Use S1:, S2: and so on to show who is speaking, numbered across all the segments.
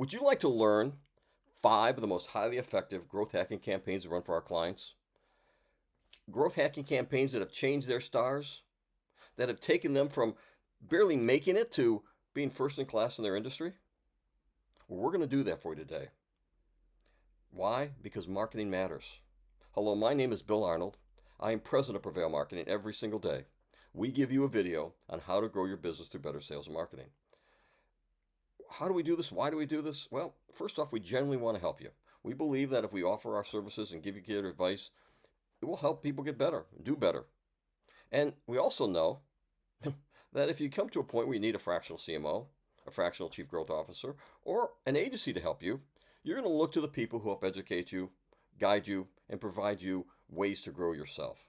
S1: Would you like to learn 5 of the most highly effective growth hacking campaigns to run for our clients? Growth hacking campaigns that have changed their stars, that have taken them from barely making it to being first in class in their industry? Well, we're going to do that for you today. Why? Because marketing matters. Hello, my name is Bill Arnold. I am president of Prevail Marketing every single day. We give you a video on how to grow your business through better sales and marketing. How do we do this? Why do we do this? Well, first off, we genuinely want to help you. We believe that if we offer our services and give you good advice, it will help people get better, do better. And we also know that if you come to a point where you need a fractional CMO, a fractional chief growth officer, or an agency to help you, you're going to look to the people who help educate you, guide you, and provide you ways to grow yourself.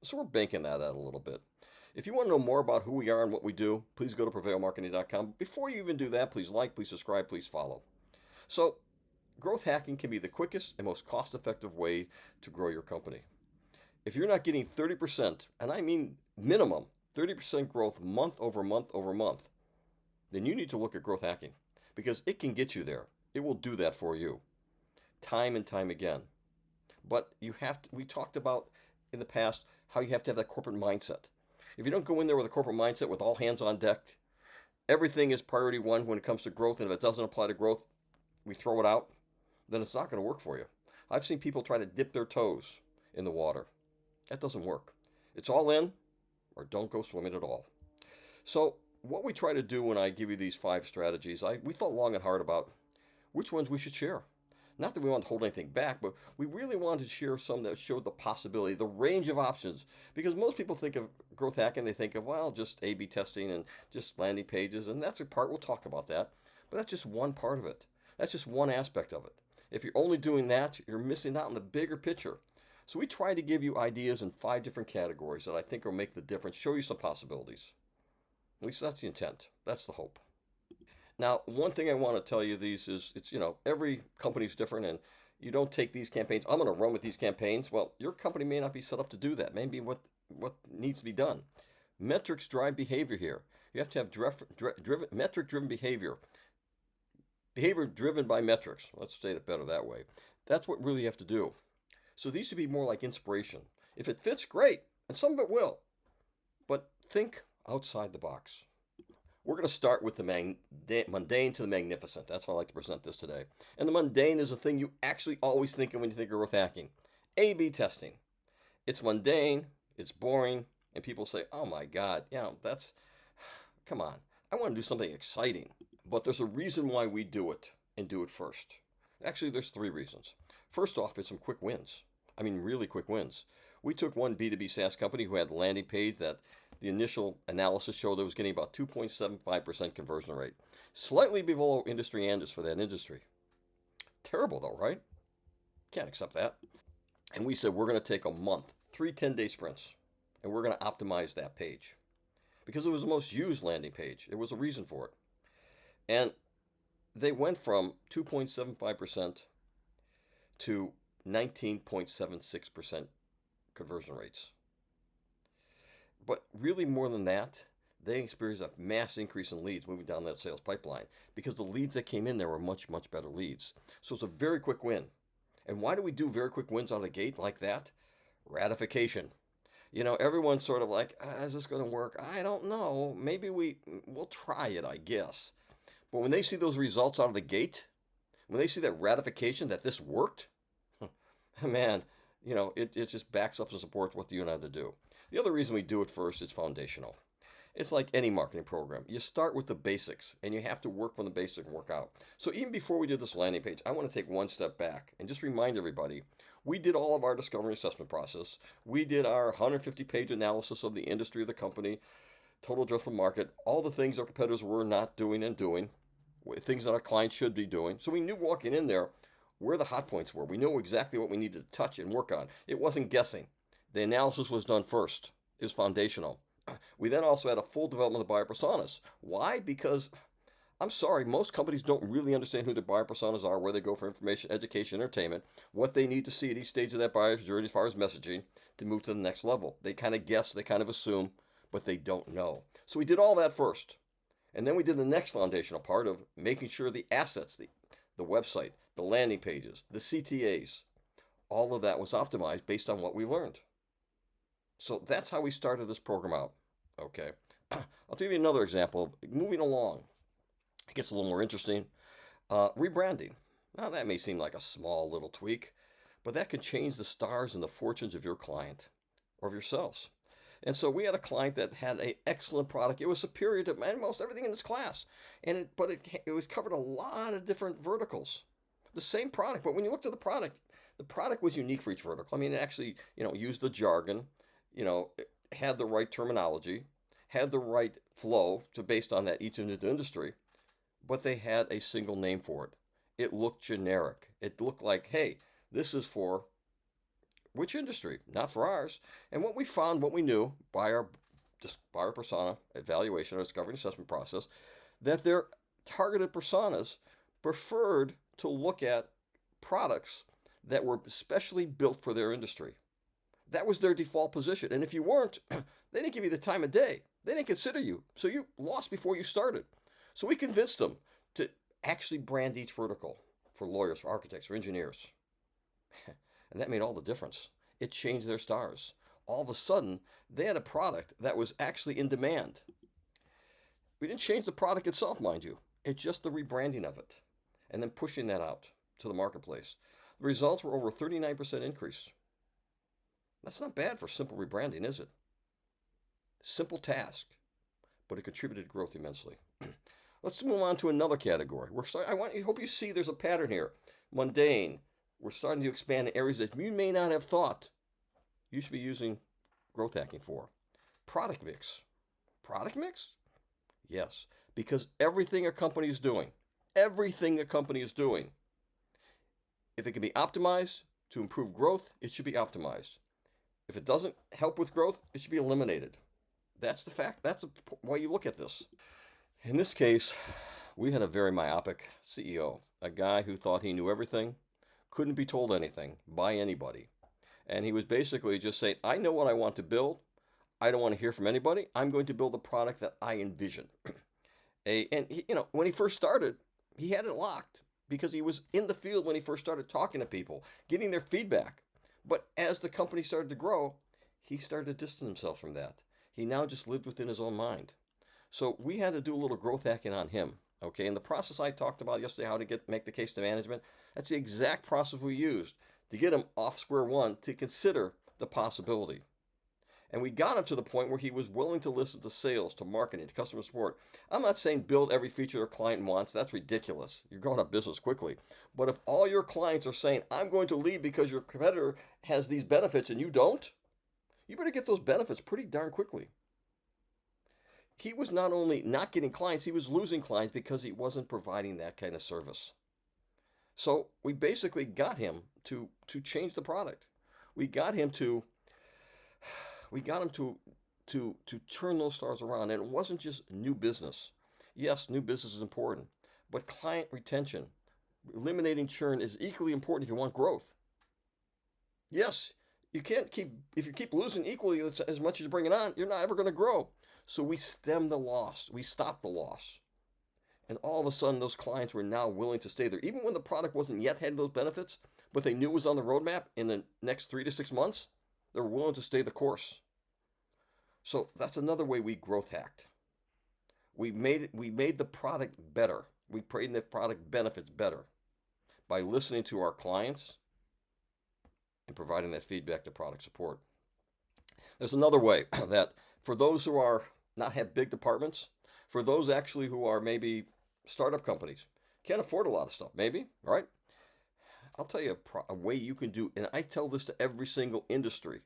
S1: So we're banking that out a little bit. If you want to know more about who we are and what we do, please go to prevailmarketing.com. Before you even do that, please like, please subscribe, please follow. So, growth hacking can be the quickest and most cost-effective way to grow your company. If you're not getting 30%, and I mean minimum 30% growth month over month over month, then you need to look at growth hacking because it can get you there. It will do that for you time and time again. But we talked about in the past how you have to have that corporate mindset. If you don't go in there with a corporate mindset with all hands on deck, everything is priority one when it comes to growth, and if it doesn't apply to growth, we throw it out, then it's not going to work for you. I've seen people try to dip their toes in the water. That doesn't work. It's all in or don't go swimming at all. So what we try to do when I give you these 5 strategies, we thought long and hard about which ones we should share. Not that we want to hold anything back, but we really wanted to share some that showed the possibility, the range of options. Because most people think of growth hacking, they think of, well, just A-B testing and just landing pages. And that's a part, we'll talk about that. But that's just one part of it. That's just one aspect of it. If you're only doing that, you're missing out on the bigger picture. So we try to give you ideas in 5 different categories that I think will make the difference, show you some possibilities. At least that's the intent. That's the hope. Now, one thing I want to tell you these is every company's different and you don't take these campaigns. I'm going to run with these campaigns. Well, your company may not be set up to do that. Maybe what needs to be done. Metrics drive behavior here. You have to have metric-driven behavior. Behavior driven by metrics. Let's say it better that way. That's what really you have to do. So these should be more like inspiration. If it fits, great. And some of it will. But think outside the box. We're going to start with the mundane to the magnificent. That's how I like to present this today. And the mundane is the thing you actually always think of when you think of growth hacking. A-B testing. It's mundane, it's boring, and people say, oh my God, come on. I want to do something exciting. But there's a reason why we do it and do it first. Actually, there's 3 reasons. First off, it's some quick wins. I mean, really quick wins. We took one B2B SaaS company who had a landing page that the initial analysis showed it was getting about 2.75% conversion rate. Slightly below industry standards for that industry. Terrible though, right? Can't accept that. And we said we're going to take a month, 3 10-day sprints, and we're going to optimize that page. Because it was the most used landing page. There was a reason for it. And they went from 2.75% to 19.76% conversion rates. But really more than that, they experienced a mass increase in leads moving down that sales pipeline because the leads that came in there were much, much better leads. So it's a very quick win. And why do we do very quick wins out of the gate like that? Ratification. Everyone's sort of like, is this going to work? I don't know. Maybe we'll try it, I guess. But when they see those results out of the gate, when they see that ratification that this worked, man, it just backs up and supports what you and I have to do. The other reason we do it first is foundational. It's like any marketing program. You start with the basics, and you have to work from the basics and work out. So even before we did this landing page, I want to take one step back and just remind everybody, we did all of our discovery assessment process. We did our 150-page analysis of the industry of the company, total addressable market, all the things our competitors were not doing and doing, things that our clients should be doing. So we knew walking in there where the hot points were. We knew exactly what we needed to touch and work on. It wasn't guessing. The analysis was done first. It was foundational. We then also had a full development of the buyer personas. Why? Because, I'm sorry, most companies don't really understand who their buyer personas are, where they go for information, education, entertainment, what they need to see at each stage of that buyer's journey as far as messaging to move to the next level. They kind of guess, they kind of assume, but they don't know. So we did all that first. And then we did the next foundational part of making sure the assets, the website, the landing pages, the CTAs. All of that was optimized based on what we learned. So that's how we started this program out. Okay. I'll give you another example. Moving along, it gets a little more interesting. Rebranding. Now, that may seem like a small little tweak, but that can change the stars and the fortunes of your client or of yourselves. And so we had a client that had an excellent product. It was superior to almost everything in this class, but it was covered a lot of different verticals. The same product, but when you looked at the product was unique for each vertical. I mean, it actually, used the jargon, it had the right terminology, had the right flow to based on that each industry, but they had a single name for it. It looked generic. It looked like, hey, this is for which industry? Not for ours. And what we found, what we knew by our buyer persona evaluation, our discovery and assessment process, that their targeted personas preferred to look at products that were specially built for their industry. That was their default position. And if you weren't, they didn't give you the time of day. They didn't consider you. So you lost before you started. So we convinced them to actually brand each vertical for lawyers, for architects, for engineers. And that made all the difference. It changed their stars. All of a sudden, they had a product that was actually in demand. We didn't change the product itself, mind you. It's just the rebranding of it and then pushing that out to the marketplace. The results were over a 39% increase. That's not bad for simple rebranding, is it? Simple task, but it contributed to growth immensely. Let's move on to another category. I hope you see there's a pattern here. Mundane. We're starting to expand in areas that you may not have thought you should be using growth hacking for. Product mix. Product mix? Yes, because everything a company is doing, if it can be optimized to improve growth, it should be optimized. If it doesn't help with growth, it should be eliminated. That's the fact. That's the way you look at this. In this case, we had a very myopic CEO, a guy who thought he knew everything, couldn't be told anything by anybody. And he was basically just saying, I know what I want to build. I don't want to hear from anybody. I'm going to build a product that I envision. When he first started, he had it locked because he was in the field when he first started talking to people, getting their feedback. But as the company started to grow, he started to distance himself from that. He now just lived within his own mind. So we had to do a little growth hacking on him. Okay, and the process I talked about yesterday, how to make the case to management, that's the exact process we used to get him off square one to consider the possibility. And we got him to the point where he was willing to listen to sales, to marketing, to customer support. I'm not saying build every feature your client wants. That's ridiculous. You're going out of business quickly. But if all your clients are saying, I'm going to leave because your competitor has these benefits and you don't, you better get those benefits pretty darn quickly. He was not only not getting clients, he was losing clients because he wasn't providing that kind of service. So we basically got him to change the product. We got him to turn those stars around. And it wasn't just new business. Yes, new business is important, but client retention, eliminating churn is equally important if you want growth. Yes, if you keep losing equally as much as you're bringing on, you're not ever going to grow. So we stemmed the loss. We stopped the loss. And all of a sudden, those clients were now willing to stay there. Even when the product wasn't yet had those benefits, but they knew it was on the roadmap in the next 3 to 6 months, they were willing to stay the course. So that's another way we growth hacked. We made the product better. We made the product benefits better by listening to our clients and providing that feedback to product support. There's another way that for those who are not have big departments, for those actually who are maybe startup companies, can't afford a lot of stuff, maybe, right? I'll tell you a way you can do, and I tell this to every single industry,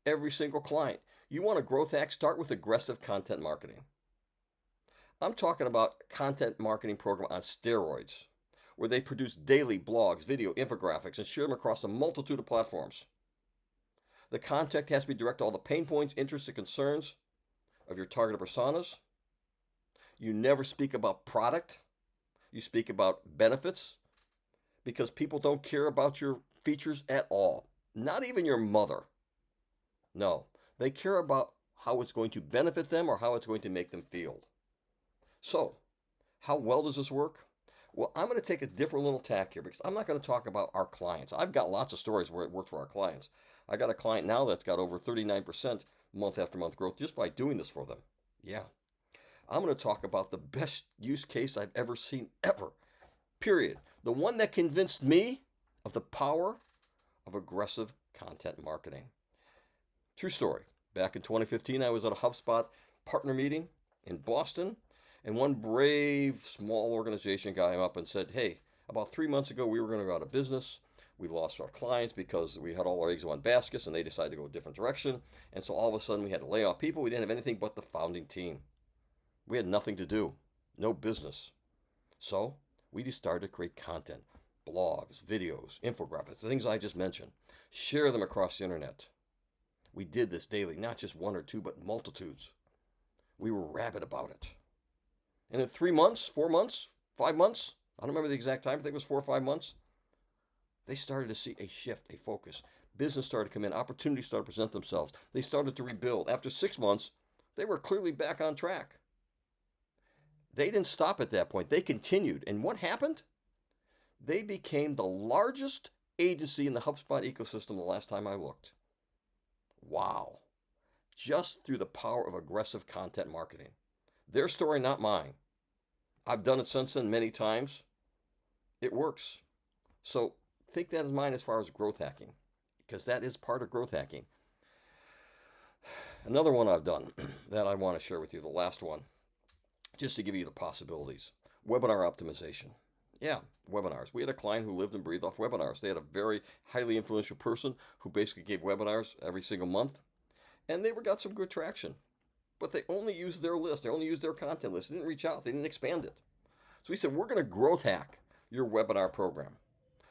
S1: every single client. You want a growth hack, start with aggressive content marketing. I'm talking about content marketing program on steroids, where they produce daily blogs, video, infographics, and share them across a multitude of platforms. The content has to be direct to all the pain points, interests, and concerns of your targeted personas. You never speak about product. You speak about benefits because people don't care about your features at all. Not even your mother. No, they care about how it's going to benefit them or how it's going to make them feel. So, how well does this work? Well, I'm going to take a different little tack here because I'm not going to talk about our clients. I've got lots of stories where it worked for our clients. I got a client now that's got over 39% month after month growth just by doing this for them. Yeah. I'm going to talk about the best use case I've ever seen, ever. Period. The one that convinced me of the power of aggressive content marketing. True story. Back in 2015, I was at a HubSpot partner meeting in Boston, and one brave small organization guy came up and said, "Hey, about 3 months ago, we were going to go out of business. We lost our clients because we had all our eggs in one basket, and they decided to go a different direction. And so all of a sudden, we had to lay off people. We didn't have anything but the founding team. We had nothing to do, no business. So we just started to create content, blogs, videos, infographics, the things I just mentioned, share them across the internet. We did this daily, not just one or two, but multitudes. We were rabid about it. And in 3 months, 4 months, 5 months, I don't remember the exact time, I think it was 4 or 5 months, they started to see a shift, a focus. Business started to come in, opportunities started to present themselves. They started to rebuild. After 6 months, they were clearly back on track. They didn't stop at that point. They continued. And what happened? They became the largest agency in the HubSpot ecosystem the last time I looked. Wow. Just through the power of aggressive content marketing. Their story, not mine. I've done it since then many times. It works. So think that in mind as far as growth hacking, because that is part of growth hacking. Another one I've done that I want to share with you, the last one, just to give you the possibilities. Webinar optimization. Yeah, webinars. We had a client who lived and breathed off webinars. They had a very highly influential person who basically gave webinars every single month, and they got some good traction. But they only used their list. They only used their content list. They didn't reach out. They didn't expand it. So we said, we're going to growth hack your webinar program.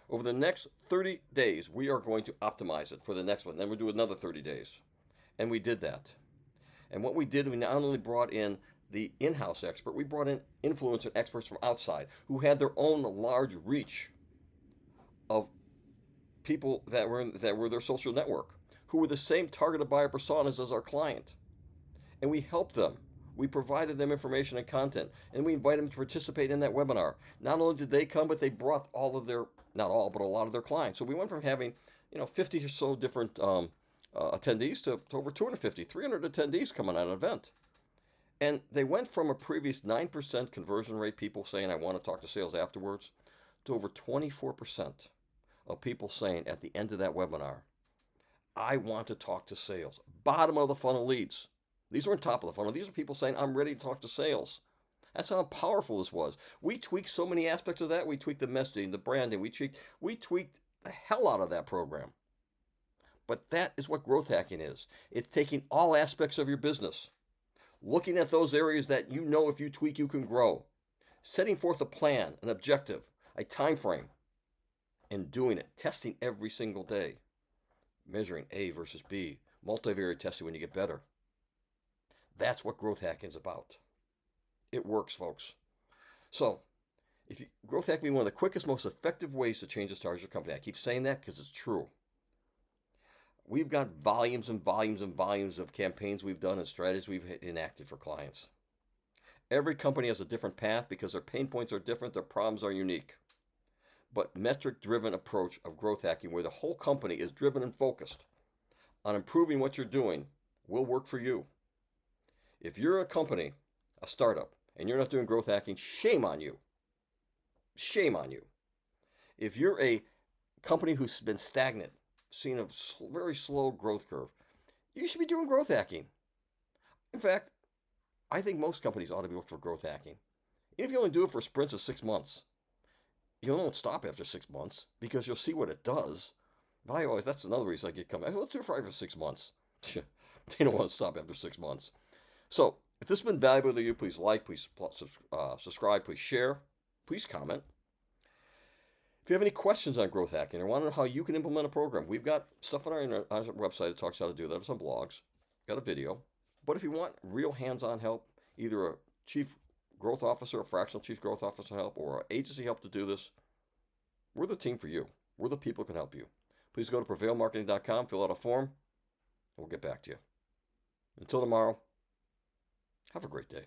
S1: Over the next 30 days, we are going to optimize it for the next one. Then we'll do another 30 days. And we did that. And what we did, we not only brought in the in-house expert, we brought in influencer experts from outside who had their own large reach of people that were their social network, who were the same targeted buyer personas as our client. And we helped them. We provided them information and content, and we invited them to participate in that webinar. Not only did they come, but they brought all of their, not all, but a lot of their clients. So we went from having, 50 or so different attendees to over 250, 300 attendees coming at an event. And they went from a previous 9% conversion rate, people saying, I want to talk to sales afterwards, to over 24% of people saying at the end of that webinar, I want to talk to sales. Bottom of the funnel leads. These weren't top of the funnel. These are people saying, I'm ready to talk to sales. That's how powerful this was. We tweaked so many aspects of that. We tweaked the messaging, the branding. We tweaked the hell out of that program. But that is what growth hacking is. It's taking all aspects of your business, looking at those areas that you know if you tweak, you can grow, setting forth a plan, an objective, a time frame, and doing it, testing every single day, measuring A versus B, multivariate testing when you get better. That's what growth hacking is about. It works, folks. So, growth hacking is one of the quickest, most effective ways to change the stars of your company. I keep saying that because it's true. We've got volumes and volumes and volumes of campaigns we've done and strategies we've enacted for clients. Every company has a different path because their pain points are different, their problems are unique. But metric-driven approach of growth hacking, where the whole company is driven and focused on improving what you're doing, will work for you. If you're a company, a startup, and you're not doing growth hacking, shame on you. Shame on you. If you're a company who's been stagnant, seen a very slow growth curve, you should be doing growth hacking. In fact, I think most companies ought to be looking for growth hacking. Even if you only do it for sprints of 6 months, you don't stop after 6 months because you'll see what it does. But that's another reason I get companies. Let's do it for 6 months. They don't want to stop after 6 months. So, if this has been valuable to you, please like, please subscribe, please share, please comment. If you have any questions on growth hacking or want to know how you can implement a program, we've got stuff on our website that talks how to do that. There's some blogs, got a video. But if you want real hands-on help, either a chief growth officer, a fractional chief growth officer help, or an agency help to do this, we're the team for you. We're the people who can help you. Please go to prevailmarketing.com, fill out a form, and we'll get back to you. Until tomorrow, have a great day.